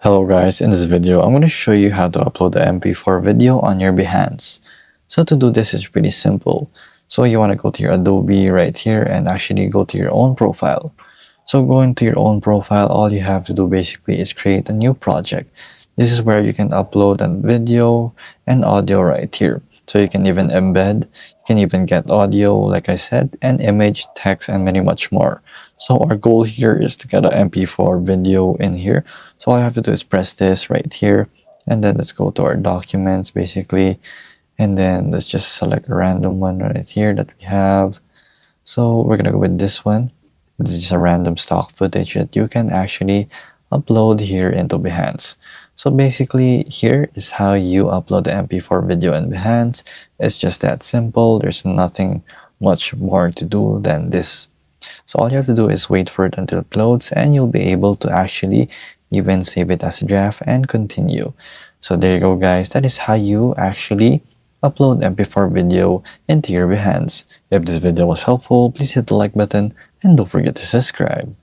Hello guys, in this video I'm going to show you how to upload the MP4 video on your Behance. So to do this is pretty simple. So you want to go to your Adobe right here and actually go to your own profile. So going to your own profile, all you have to do basically is create a new project. This is where you can upload a video and audio right here. So you can even embed, you can even get audio like I said, and image, text, and many much more. So our goal here is to get an MP4 video in here. So all I have to do is press this right here, and then let's go to our documents basically, and then let's just select a random one right here that we have. So we're gonna go with this one. This is just a random stock footage that you can actually upload here into Behance. So basically here is how you upload the MP4 video in Behance. It's just that simple. There's nothing much more to do than this. So all you have to do is wait for it until it loads, and you'll be able to actually even save it as a draft and continue. So there you go guys, that is how you actually upload MP4 video into your Behance. If this video was helpful, please hit the like button and don't forget to subscribe.